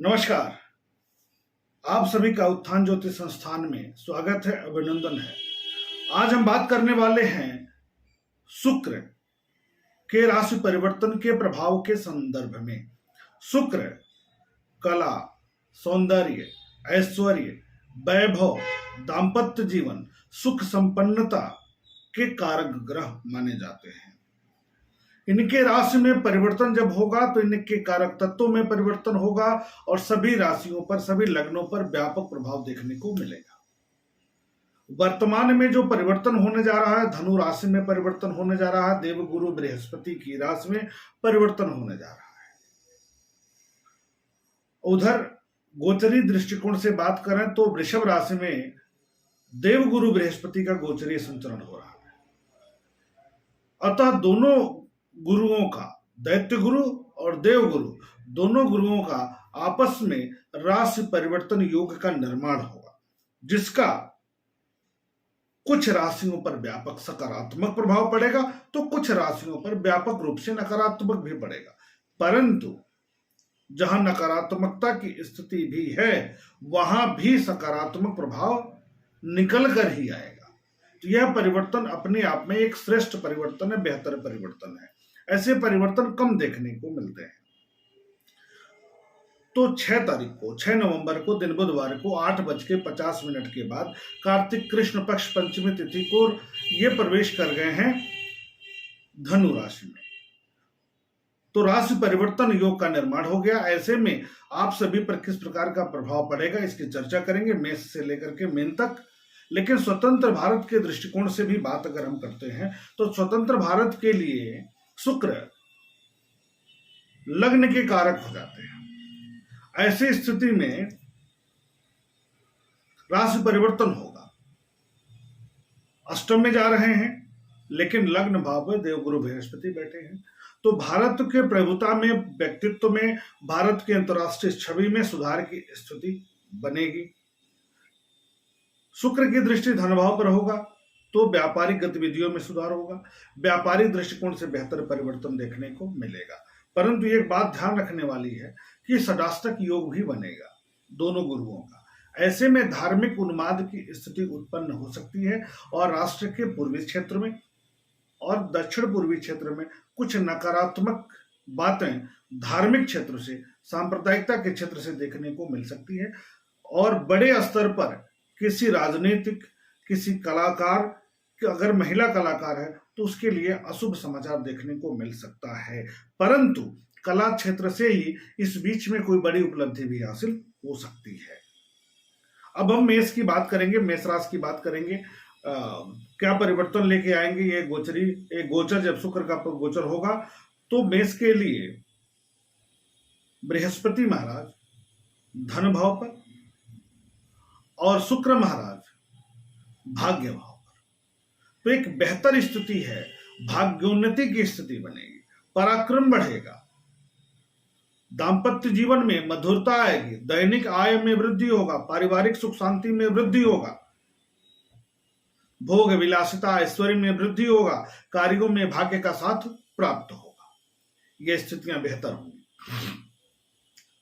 नमस्कार। आप सभी का उत्थान ज्योति संस्थान में स्वागत है, अभिनंदन है। आज हम बात करने वाले हैं शुक्र के राशि परिवर्तन के प्रभाव के संदर्भ में। शुक्र कला, सौंदर्य, ऐश्वर्य, वैभव, दाम्पत्य जीवन, सुख संपन्नता के कारक ग्रह माने जाते हैं। इनके राशि में परिवर्तन जब होगा तो इनके कारक तत्वों में परिवर्तन होगा और सभी राशियों पर, सभी लग्नों पर व्यापक प्रभाव देखने को मिलेगा। वर्तमान में जो परिवर्तन होने जा रहा है, धनु राशि में परिवर्तन होने जा रहा है, देवगुरु बृहस्पति की राशि में परिवर्तन होने जा रहा है। उधर गोचरी दृष्टिकोण से बात करें तो वृषभ राशि में देवगुरु बृहस्पति का गोचरीय संचरण हो रहा है। अतः दोनों गुरुओं का, दैत्य गुरु और देव गुरु, दोनों गुरुओं का आपस में राशि परिवर्तन योग का निर्माण होगा, जिसका कुछ राशियों पर व्यापक सकारात्मक प्रभाव पड़ेगा तो कुछ राशियों पर व्यापक रूप से नकारात्मक भी पड़ेगा। परंतु जहां नकारात्मकता की स्थिति भी है वहां भी सकारात्मक प्रभाव निकल कर ही आएगा। तो यह परिवर्तन अपने आप में एक श्रेष्ठ परिवर्तन है, बेहतर परिवर्तन है। ऐसे परिवर्तन कम देखने को मिलते हैं। तो 6 नवंबर को दिन बुधवार को 8:50 के बाद कार्तिक कृष्ण पक्ष पंचमी तिथि को ये प्रवेश कर गए हैं धनु राशि में। तो राशि परिवर्तन योग का निर्माण हो गया। ऐसे में आप सभी पर किस प्रकार का प्रभाव पड़ेगा इसकी चर्चा करेंगे, मेष से लेकर के मीन तक। लेकिन स्वतंत्र भारत के दृष्टिकोण से भी बात अगर हम करते हैं तो स्वतंत्र भारत के लिए शुक्र लग्न के कारक हो जाते हैं। ऐसी स्थिति में राशि परिवर्तन होगा। अष्टम में जा रहे हैं लेकिन लग्न भाव में देवगुरु बृहस्पति बैठे हैं। तो भारत के प्रभुता में, व्यक्तित्व में, भारत के अंतर्राष्ट्रीय छवि में सुधार की स्थिति बनेगी। शुक्र की दृष्टि धन भाव पर होगा तो व्यापारिक गतिविधियों में सुधार होगा। व्यापारिक दृष्टिकोण से बेहतर परिवर्तन देखने को मिलेगा। परंतु एक बात ध्यान रखने वाली है कि षडाष्टक योग भी बनेगा दोनों गुरुओं का। ऐसे में धार्मिक उन्माद की स्थिति उत्पन्न हो सकती है और राष्ट्र के पूर्वी क्षेत्र में और दक्षिण पूर्वी क्षेत्र में कुछ नकारात्मक बातें धार्मिक क्षेत्र से, सांप्रदायिकता के क्षेत्र से देखने को मिल सकती है। और बड़े स्तर पर किसी राजनीतिक, किसी कलाकार, अगर महिला कलाकार है तो उसके लिए अशुभ समाचार देखने को मिल सकता है। परंतु कला क्षेत्र से ही इस बीच में कोई बड़ी उपलब्धि भी हासिल हो सकती है। अब हम मेष की बात करेंगे, मेष राशि की बात करेंगे। क्या परिवर्तन लेके आएंगे ये गोचर जब शुक्र का गोचर होगा तो मेष के लिए बृहस्पति महाराज धन भाव पर और शुक्र महाराज भाग्य भाव पर। तो एक बेहतर स्थिति है, भाग्योन्नति की स्थिति बनेगी, पराक्रम बढ़ेगा, दाम्पत्य जीवन में मधुरता आएगी, दैनिक आय में वृद्धि होगा, पारिवारिक सुख शांति में वृद्धि होगा, भोग विलासिता ऐश्वर्य में वृद्धि होगा, कार्यों में भाग्य का साथ प्राप्त होगा। ये स्थितियां बेहतर होंगी।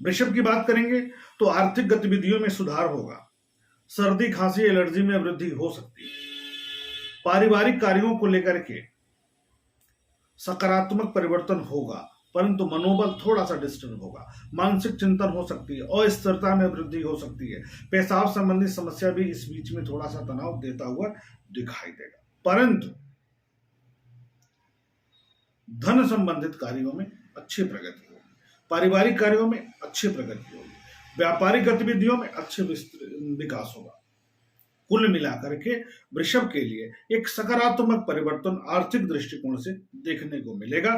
वृषभ की बात करेंगे तो आर्थिक गतिविधियों में सुधार होगा, सर्दी खांसी एलर्जी में वृद्धि हो सकती है। पारिवारिक कार्यों को लेकर के सकारात्मक परिवर्तन होगा परंतु मनोबल थोड़ा सा डिस्टर्ब होगा, मानसिक चिंतन हो सकती है, अस्थिरता में वृद्धि हो सकती है। पेशाब संबंधी समस्या भी इस बीच में थोड़ा सा तनाव देता हुआ दिखाई देगा। परंतु धन संबंधित कार्यों में अच्छी प्रगति होगी, पारिवारिक कार्यों में अच्छी प्रगति होगी, व्यापारिक गतिविधियों में अच्छे विकास होगा। कुल मिलाकर के वृषभ के लिए एक सकारात्मक परिवर्तन आर्थिक दृष्टिकोण से देखने को मिलेगा।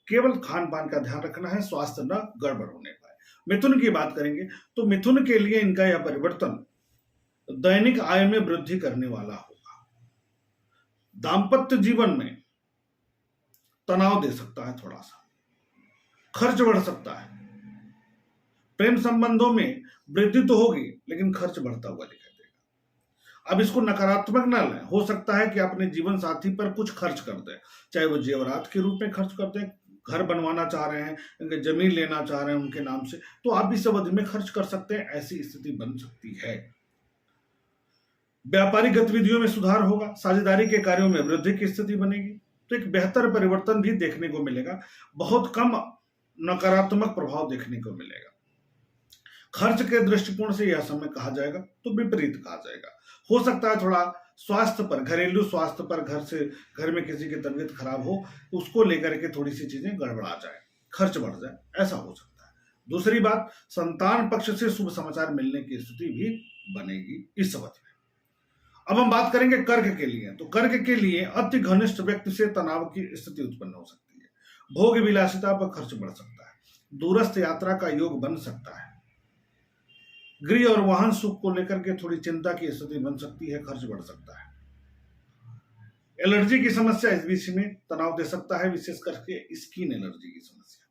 केवल खान पान का ध्यान रखना है, स्वास्थ्य न गड़बड़ होने पाए। मिथुन की बात करेंगे तो मिथुन के लिए इनका यह परिवर्तन दैनिक आय में वृद्धि करने वाला होगा। दाम्पत्य जीवन में तनाव दे सकता है, थोड़ा सा खर्च बढ़ सकता है, प्रेम संबंधों में वृद्धि तो होगी लेकिन खर्च बढ़ता हुआ दिखाई देगा। अब इसको नकारात्मक ना लें, हो सकता है कि अपने जीवन साथी पर कुछ खर्च कर दें, चाहे वो जेवरात के रूप में खर्च कर दें, घर बनवाना चाह रहे हैं, जमीन लेना चाह रहे हैं उनके नाम से, तो आप इस अवधि में खर्च कर सकते हैं, ऐसी स्थिति बन सकती है। व्यापारिक गतिविधियों में सुधार होगा, साझेदारी के कार्यों में वृद्धि की स्थिति बनेगी, तो एक बेहतर परिवर्तन भी देखने को मिलेगा, बहुत कम नकारात्मक प्रभाव देखने को मिलेगा। खर्च के दृष्टिकोण से यह समय कहा जाएगा तो विपरीत कहा जाएगा। हो सकता है थोड़ा स्वास्थ्य पर, घरेलू स्वास्थ्य पर, घर में किसी की तबीयत खराब हो, उसको लेकर के थोड़ी सी चीजें गड़बड़ा जाए, खर्च बढ़ जाए, ऐसा हो सकता है। दूसरी बात, संतान पक्ष से शुभ समाचार मिलने की स्थिति भी बनेगी इस अवधि में। अब हम बात करेंगे कर्क के लिए। तो कर्क के लिए अति घनिष्ठ व्यक्ति से तनाव की स्थिति उत्पन्न हो सकती है, भोग विलासिता पर खर्च बढ़ सकता है, दूरस्थ यात्रा का योग बन सकता है, गृह और वाहन सुख को लेकर के थोड़ी चिंता की स्थिति बन सकती है, खर्च बढ़ सकता है। एलर्जी की समस्या इस बीच में तनाव दे सकता है, विशेष करके स्किन एलर्जी की समस्या।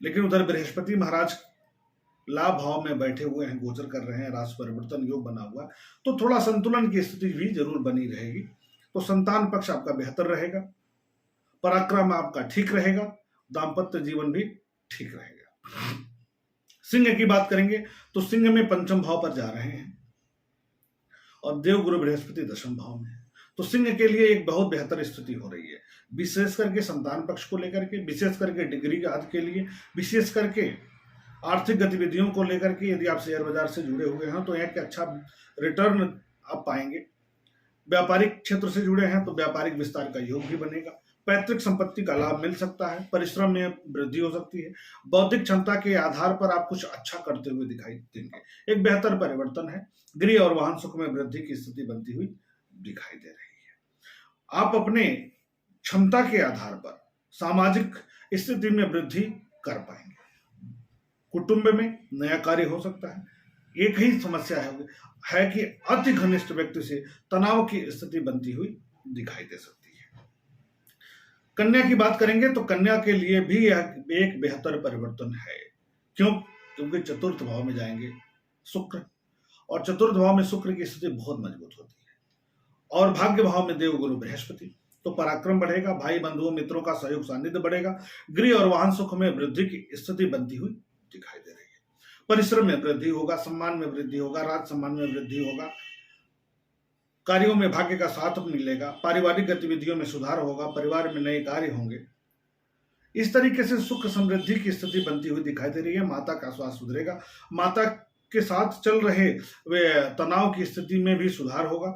लेकिन उधर बृहस्पति महाराज लाभ भाव में बैठे हुए हैं, गोचर कर रहे हैं, राशि परिवर्तन योग बना हुआ, तो थोड़ा संतुलन की स्थिति भी जरूर बनी रहेगी। तो संतान पक्ष आपका बेहतर रहेगा, पराक्रम आपका ठीक रहेगा, दाम्पत्य जीवन भी ठीक रहेगा। सिंह की बात करेंगे तो सिंह में पंचम भाव पर जा रहे हैं और देवगुरु बृहस्पति दशम भाव में, तो सिंह के लिए एक बहुत बेहतर स्थिति हो रही है, विशेष करके संतान पक्ष को लेकर के, विशेष करके डिग्री आदि के लिए, विशेष करके आर्थिक गतिविधियों को लेकर के। यदि आप शेयर बाजार से जुड़े हुए हैं तो एक अच्छा रिटर्न आप पाएंगे। व्यापारिक क्षेत्र से जुड़े हैं तो व्यापारिक विस्तार का योग भी बनेगा, पैतृक संपत्ति का लाभ मिल सकता है, परिश्रम में वृद्धि हो सकती है, बौद्धिक क्षमता के आधार पर आप कुछ अच्छा करते हुए दिखाई देंगे, एक बेहतर परिवर्तन है, गृह और वाहन सुख में वृद्धि की स्थिति बनती हुई दिखाई दे रही है। आप अपने क्षमता के आधार पर सामाजिक स्थिति में वृद्धि कर पाएंगे, कुटुंब में नया कार्य हो सकता है। एक ही समस्या है कि अति घनिष्ठ व्यक्ति से तनाव की स्थिति बनती हुई दिखाई दे सकती है। कन्या की बात करेंगे तो कन्या के लिए भी यह एक बेहतर परिवर्तन है। क्यों? क्योंकि चतुर्थ भाव में जाएंगे शुक्र, और चतुर्थ भाव में शुक्र की स्थिति बहुत मजबूत होती है, और भाग्य भाव में देवगुरु बृहस्पति, तो पराक्रम बढ़ेगा, भाई बंधुओं मित्रों का सहयोग सानिध्य बढ़ेगा, गृह और वाहन सुख में वृद्धि की स्थिति बनती हुई दिखाई दे रही है। परिश्रम में वृद्धि होगा, सम्मान में वृद्धि होगा, राज सम्मान में वृद्धि होगा, कार्यों में भाग्य का साथ मिलेगा, पारिवारिक गतिविधियों में सुधार होगा, परिवार में नए कार्य होंगे। इस तरीके से सुख समृद्धि की स्थिति बनती हुई दिखाई दे रही है। माता का स्वास्थ्य सुधरेगा, माता के साथ चल रहे वे तनाव की स्थिति में भी सुधार होगा,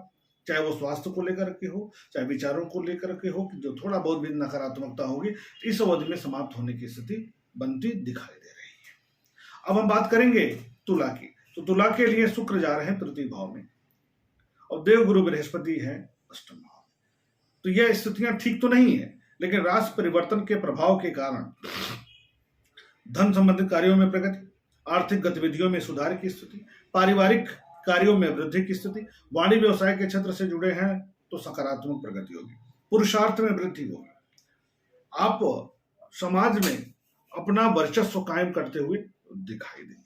चाहे वो स्वास्थ्य को लेकर के हो, चाहे विचारों को लेकर के हो, कि जो थोड़ा बहुत भी नकारात्मकता होगी इस अवधि में समाप्त होने की स्थिति बनती दिखाई दे रही है। अब हम बात करेंगे तुला की। तो तुला के लिए शुक्र जा रहे हैं तृतीय भाव में और देवगुरु बृहस्पति है अष्टम भाव। तो यह स्थितियां ठीक तो नहीं है, लेकिन राशि परिवर्तन के प्रभाव के कारण धन संबंधित कार्यों में प्रगति, आर्थिक गतिविधियों में सुधार की स्थिति, पारिवारिक कार्यों में वृद्धि की स्थिति, वाणिज्य व्यवसाय के क्षेत्र से जुड़े हैं तो सकारात्मक प्रगति होगी, पुरुषार्थ में वृद्धि होगी, आप समाज में अपना वर्चस्व कायम करते हुए दिखाई देंगे,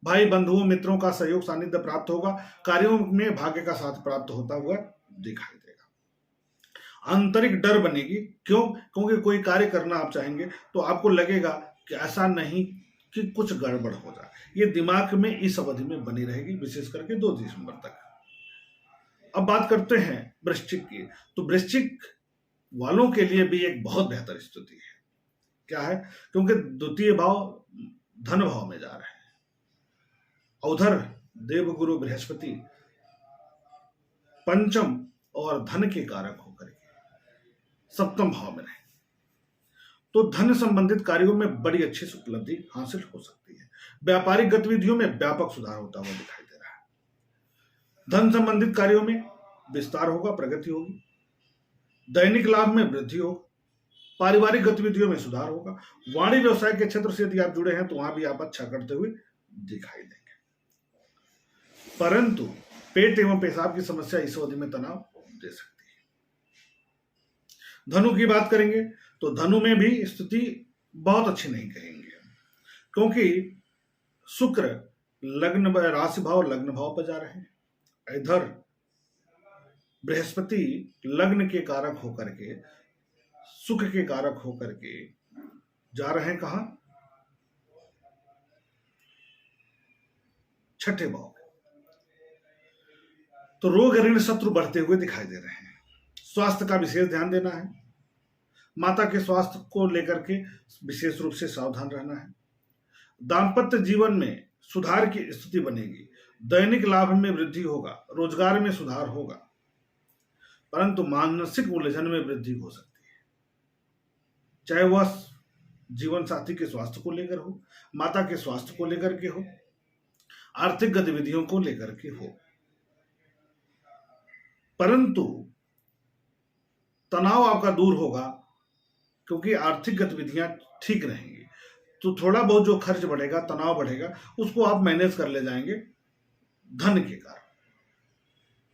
भाई बंधुओं मित्रों का सहयोग सानिध्य प्राप्त होगा, कार्यों में भाग्य का साथ प्राप्त होता हुआ दिखाई देगा। आंतरिक डर बनेगी, क्यों? क्योंकि कोई कार्य करना आप चाहेंगे तो आपको लगेगा कि ऐसा नहीं कि कुछ गड़बड़ हो जाए, ये दिमाग में इस अवधि में बनी रहेगी, विशेष करके 2 दिसंबर तक। अब बात करते हैं वृश्चिक की। तो वृश्चिक वालों के लिए भी एक बहुत बेहतर स्थिति है। क्या है? क्योंकि द्वितीय भाव धन भाव में जा रहे हैं, उधर देवगुरु बृहस्पति पंचम और धन के कारक होकर के सप्तम भाव में रहे, तो धन संबंधित कार्यों में बड़ी अच्छी उपलब्धि हासिल हो सकती है। व्यापारिक गतिविधियों में व्यापक सुधार होता हुआ दिखाई दे रहा है। धन संबंधित कार्यों में विस्तार होगा, प्रगति होगी, दैनिक लाभ में वृद्धि होगी, पारिवारिक गतिविधियों में सुधार होगा, वाणिज्य व्यवसाय के क्षेत्र से यदि आप जुड़े हैं तो वहां भी आप अच्छा करते हुए दिखाई देंगे। परंतु पेट एवं पेशाब की समस्या इस अवधि में तनाव दे सकती है। धनु की बात करेंगे तो धनु में भी स्थिति बहुत अच्छी नहीं कहेंगे, क्योंकि शुक्र लग्न राशि भाव लग्न भाव पर जा रहे हैं, इधर बृहस्पति लग्न के कारक होकर के सुख के कारक होकर के जा रहे हैं कहां? छठे भाव में। तो रोग ऋण शत्रु बढ़ते हुए दिखाई दे रहे हैं। स्वास्थ्य का विशेष ध्यान देना है। माता के स्वास्थ्य को लेकर के विशेष रूप से सावधान रहना है। दाम्पत्य जीवन में सुधार की स्थिति बनेगी। दैनिक लाभ में वृद्धि होगा। रोजगार में सुधार होगा, परंतु मानसिक उलझन में वृद्धि हो सकती है, चाहे वह जीवन साथी के स्वास्थ्य को लेकर हो, माता के स्वास्थ्य को लेकर के हो, आर्थिक गतिविधियों को लेकर के हो। परंतु तनाव आपका दूर होगा, क्योंकि आर्थिक गतिविधियां ठीक रहेंगी। तो थोड़ा बहुत जो खर्च बढ़ेगा, तनाव बढ़ेगा, उसको आप मैनेज कर ले जाएंगे धन के कारण।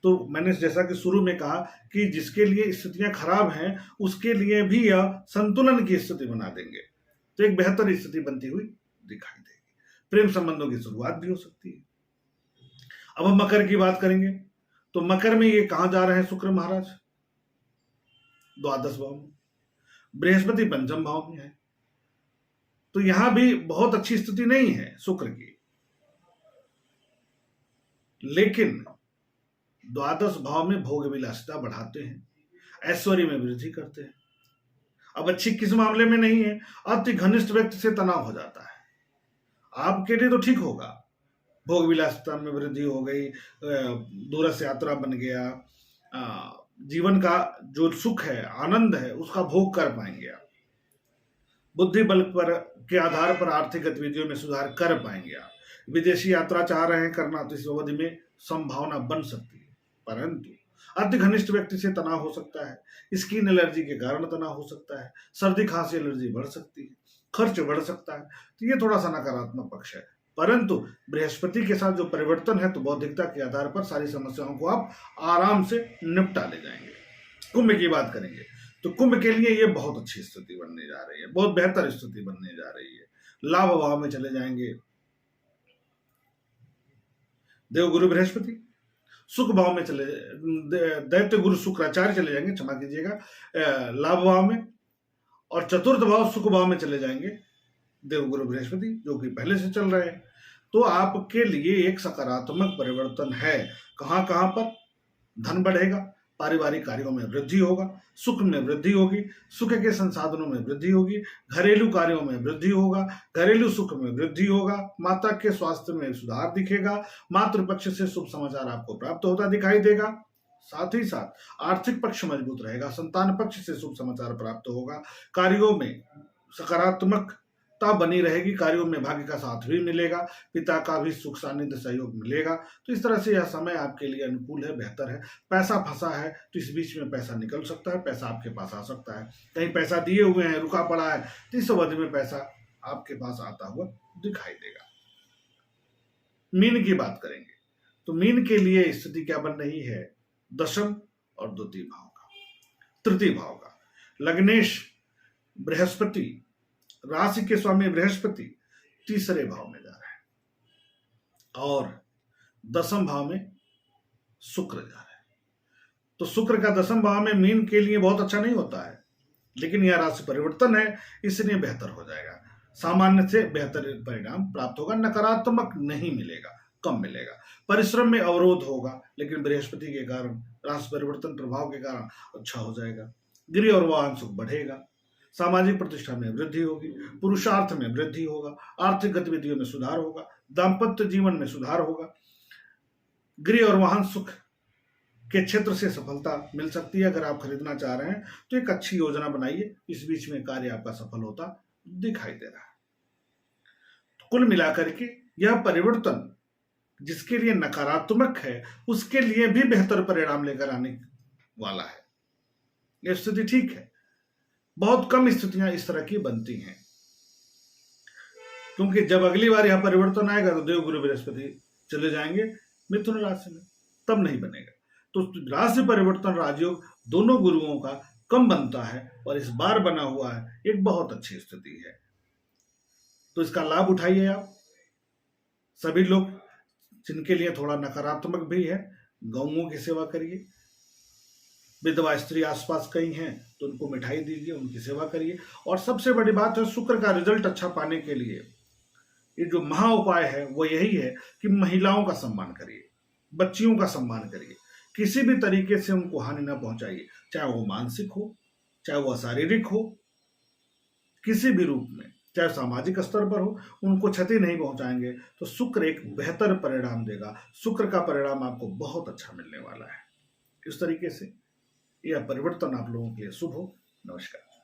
तो मैंने जैसा कि शुरू में कहा कि जिसके लिए स्थितियां खराब हैं, उसके लिए भी यह संतुलन की स्थिति बना देंगे, तो एक बेहतर स्थिति बनती हुई दिखाई देगी। प्रेम संबंधों की शुरुआत भी हो सकती है। अब हम मकर की बात करेंगे। तो मकर में ये कहां जा रहे हैं शुक्र महाराज? द्वादश भाव में। बृहस्पति पंचम भाव में है, तो यहां भी बहुत अच्छी स्थिति नहीं है शुक्र की, लेकिन द्वादश भाव में भोग विलासिता बढ़ाते हैं, ऐश्वर्य में वृद्धि करते हैं। अब अच्छी किस मामले में नहीं है? अति घनिष्ठ व्यक्ति से तनाव हो जाता है। आपके लिए तो ठीक होगा, भोग विलासिता में वृद्धि हो गई, दूरस्थ यात्रा बन गया, जीवन का जो सुख है, आनंद है, उसका भोग कर पाएंगे आप। बुद्धि बल पर के आधार पर आर्थिक गतिविधियों में सुधार कर पाएंगे आप। विदेशी यात्रा चाह रहे हैं करना, तो इस अवधि में संभावना बन सकती है, परंतु अति घनिष्ठ व्यक्ति से तनाव हो सकता है। स्किन एलर्जी के कारण तनाव हो सकता है, सर्दी खांसी एलर्जी बढ़ सकती है, खर्च बढ़ सकता है। तो ये थोड़ा सा नकारात्मक पक्ष है, परंतु बृहस्पति के साथ जो परिवर्तन है, तो बौद्धिकता के आधार पर सारी समस्याओं को आप आराम से निपटा ले जाएंगे। कुंभ की बात करेंगे, तो कुंभ के लिए ये बहुत अच्छी स्थिति बनने जा रही है, बहुत बेहतर स्थिति बनने जा रही है। लाभ भाव में चले जाएंगे देव गुरु बृहस्पति, सुख भाव में चले, दैत्य गुरु शुक्राचार्य चले जाएंगे, क्षमा कीजिएगा, लाभ भाव में, और चतुर्थ भाव सुख भाव में चले जाएंगे देव गुरु बृहस्पति, जो कि पहले से चल रहे हैं। तो आपके लिए एक सकारात्मक परिवर्तन है। कहां कहां पर? धन बढ़ेगा, पारिवारिक कार्यों में वृद्धि होगा, सुख में वृद्धि होगी, सुख के संसाधनों में वृद्धि होगी, घरेलू कार्यों में वृद्धि होगा, घरेलू सुख में वृद्धि होगा, माता के स्वास्थ्य में सुधार दिखेगा, मातृपक्ष से शुभ समाचार आपको प्राप्त होता दिखाई देगा। साथ ही साथ आर्थिक पक्ष मजबूत रहेगा, संतान पक्ष से शुभ समाचार प्राप्त होगा, कार्यों में सकारात्मकता बनी रहेगी, कार्यों में भाग्य का साथ भी मिलेगा, पिता का भी सुख सानिध्य सहयोग मिलेगा। तो इस तरह से यह समय आपके लिए अनुकूल है, बेहतर है। पैसा फंसा है तो इस बीच में पैसा निकल सकता है, पैसा आपके पास आ सकता है। कहीं पैसा दिए हुए हैं, रुका पड़ा है, तो इस अवधि में पैसा आपके पास आता हुआ दिखाई देगा। मीन की बात करेंगे, तो मीन के लिए स्थिति क्या बन रही है? दशम और द्वितीय भाव का, तृतीय भाव का। लग्नेश बृहस्पति, राशि के स्वामी बृहस्पति तीसरे भाव में जा रहे हैं, और दसम भाव में शुक्र जा रहे हैं। तो शुक्र का दसम भाव में मीन के लिए बहुत अच्छा नहीं होता है, लेकिन यह राशि परिवर्तन है, इसलिए बेहतर हो जाएगा। सामान्य से बेहतर परिणाम प्राप्त होगा, नकारात्मक नहीं मिलेगा, कम मिलेगा। परिश्रम में अवरोध होगा, लेकिन बृहस्पति के कारण, राशि परिवर्तन प्रभाव के कारण अच्छा हो जाएगा। गृह और वाहन सुख बढ़ेगा, सामाजिक प्रतिष्ठा में वृद्धि होगी, पुरुषार्थ में वृद्धि होगा, आर्थिक गतिविधियों में सुधार होगा, दाम्पत्य जीवन में सुधार होगा, गृह और वाहन सुख के क्षेत्र से सफलता मिल सकती है। अगर आप खरीदना चाह रहे हैं तो एक अच्छी योजना बनाइए, इस बीच में कार्य आपका सफल होता दिखाई दे रहा है। कुल मिलाकर के यह परिवर्तन जिसके लिए नकारात्मक है, उसके लिए भी बेहतर परिणाम लेकर आने वाला है। यह स्थिति ठीक है। बहुत कम स्थितियां इस तरह की बनती हैं, क्योंकि जब अगली बार यह परिवर्तन आएगा तो देव गुरु बृहस्पति चले जाएंगे मिथुन राशि में, तब नहीं बनेगा। तो राशि परिवर्तन राजयोग दोनों गुरुओं का कम बनता है, और इस बार बना हुआ है, एक बहुत अच्छी स्थिति है। तो इसका लाभ उठाइए आप सभी लोग। जिनके लिए थोड़ा नकारात्मक भी है, गौओं की सेवा करिए। विधवा स्त्री आसपास कहीं हैं तो तो उनको मिठाई दीजिए, उनकी सेवा करिए। और सबसे बड़ी बात है, शुक्र का रिजल्ट अच्छा पाने के लिए ये जो महा उपाय है वो यही है कि महिलाओं का सम्मान करिए, बच्चियों का सम्मान करिए, किसी भी तरीके से उनको हानि ना पहुंचाइए, चाहे वो मानसिक हो, चाहे वो शारीरिक हो, किसी भी रूप में, चाहे सामाजिक स्तर पर हो, उनको क्षति नहीं पहुंचाएंगे तो शुक्र एक बेहतर परिणाम देगा। शुक्र का परिणाम आपको बहुत अच्छा मिलने वाला है। इस तरीके से यह परिवर्तन आप लोगों के लिए शुभ हो। नमस्कार।